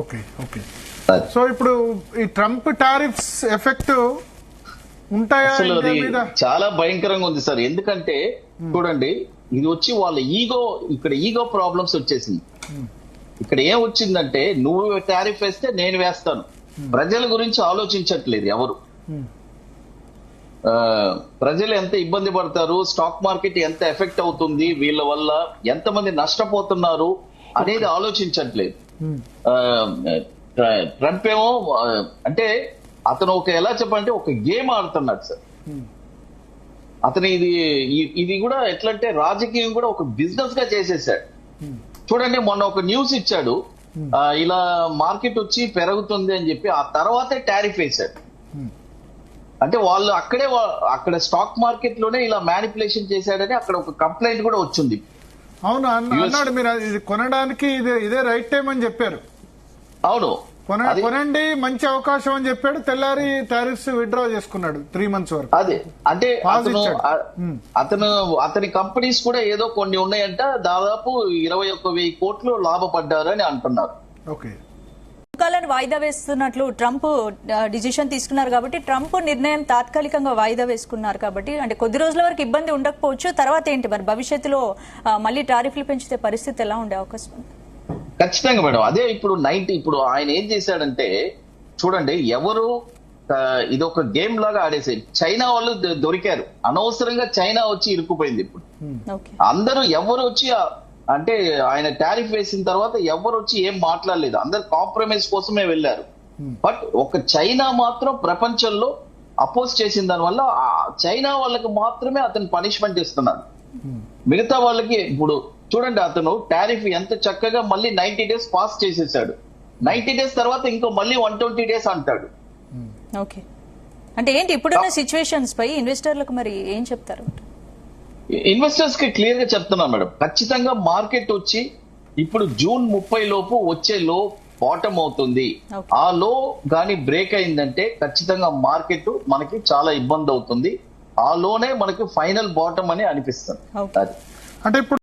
Okay okay so ఇప్పుడు ఈ Trump tariffs effect ఉంటాయా అసలు అది ఇండియా మీద? చాలా భయంకరంగా ఉంది సార్. ఎందుకంటే చూడండి, ఇది వచ్చి వాళ్ళ ఈగో ప్రాబ్లమ్స్ వచ్చేసింది. ఇక్కడ ఏం వచ్చిందంటే, నువ్వు టారిఫ్ వేస్తే నేను వేస్తాను. ప్రజల గురించి ఆలోచించట్లేదు ఎవరు. ప్రజలు ఎంత ఇబ్బంది పడతారు, స్టాక్ మార్కెట్ ఎంత ఎఫెక్ట్ అవుతుంది, వీళ్ళ వల్ల ఎంతమంది నష్టపోతున్నారు అనేది ఆలోచించట్లేదు. ట్రంప్ ఏమో అంటే అతను ఎలా చెప్పాలంటే ఒక గేమ్ ఆడుతున్నాడు సార్. అతను ఇది కూడా ఎట్లంటే రాజకీయం కూడా ఒక బిజినెస్ గా చేసేసాడు. చూడండి, మొన్న ఒక న్యూస్ ఇచ్చాడు, ఇలా మార్కెట్ వచ్చి పెరుగుతుంది అని చెప్పి, ఆ తర్వాతే టారిఫ్ వేశాడు. అంటే వాళ్ళు అక్కడ స్టాక్ మార్కెట్ లోనే ఇలా మ్యానిపులేషన్ చేశాడని అక్కడ ఒక కంప్లైంట్ కూడా వచ్చింది. అవును అన్నాడు, మీరు ఇది కొనడానికి ఇదే రైట్ టైం అని చెప్పారు. అవును, కొనండి, మంచి అవకాశం అని చెప్పాడు. తెల్లారి టారిఫ్స్ విత్డ్రా చేసుకున్నాడు 3 months వరకు. అదే అంటే అతని కంపెనీస్ కూడా ఏదో కొన్ని ఉన్నాయంట, దాదాపు 21,000 కోట్లు లాభపడ్డారు అని అంటున్నారు. ఓకే, అమ్మకాలను వాయిదా వేస్తున్నట్లు ట్రంప్ డిసిషన్ తీసుకున్నారు కాబట్టి, ట్రంప్ నిర్ణయం తాత్కాలికంగా వాయిదా వేసుకున్నారు కాబట్టి, అంటే కొద్ది రోజుల వరకు ఇబ్బంది ఉండకపోవచ్చు. తర్వాత ఏంటి మరి భవిష్యత్తులో మళ్ళీ టారిఫ్లు పెంచితే పరిస్థితి ఎలా ఉండే అవకాశం ఉంది? ఖచ్చితంగా మేడం. అదే ఇప్పుడు ఆయన ఏం చేశాడంటే, చూడండి, ఇది ఒక గేమ్ లాగా ఆడేసారు. చైనా వాళ్ళు దొరికారు, అనవసరంగా చైనా వచ్చి ఇరుక్కుపోయింది. ఇప్పుడు అందరూ ఎవరు వచ్చి అంటే ఆయన టారిఫ్ వేసిన తర్వాత ఎవరు వచ్చి ఏం మాట్లాడలేదు, అందరు కాంప్రమైజ్ కోసమే వెళ్ళారు. బట్ ఒక చైనా మాత్రం ప్రపంచంలో అపోజ్ చేసిన దానివల్ల చైనా వాళ్ళకి మాత్రమే అతను పనిష్మెంట్ ఇస్తున్నారు. మిగతా వాళ్ళకి ఇప్పుడు చూడండి, అతను టారిఫ్ ఎంత చక్కగా మళ్ళీ 90 days పాస్ చేసేసాడు. 90 days తర్వాత ఇంకో మళ్ళీ 120 days అంటాడు. ఓకే, అంటే ఏంటి ఇప్పుడున్న సిచ్యువేషన్స్ పై ఇన్వెస్టర్లకు మరి ఏం చెప్తారు? ఇన్వెస్టర్స్ కి క్లియర్ గా చెప్తున్నా మేడం, ఖచ్చితంగా మార్కెట్ వచ్చి ఇప్పుడు June 30 లోపు వచ్చే లో బాటమ్ అవుతుంది. ఆ లో గాని బ్రేక్ అయిందంటే ఖచ్చితంగా మార్కెట్ మనకి చాలా ఇబ్బంది అవుతుంది. ఆ లోనే మనకి ఫైనల్ బాటమ్ అని అనిపిస్తుంది. అంటే ఇప్పుడు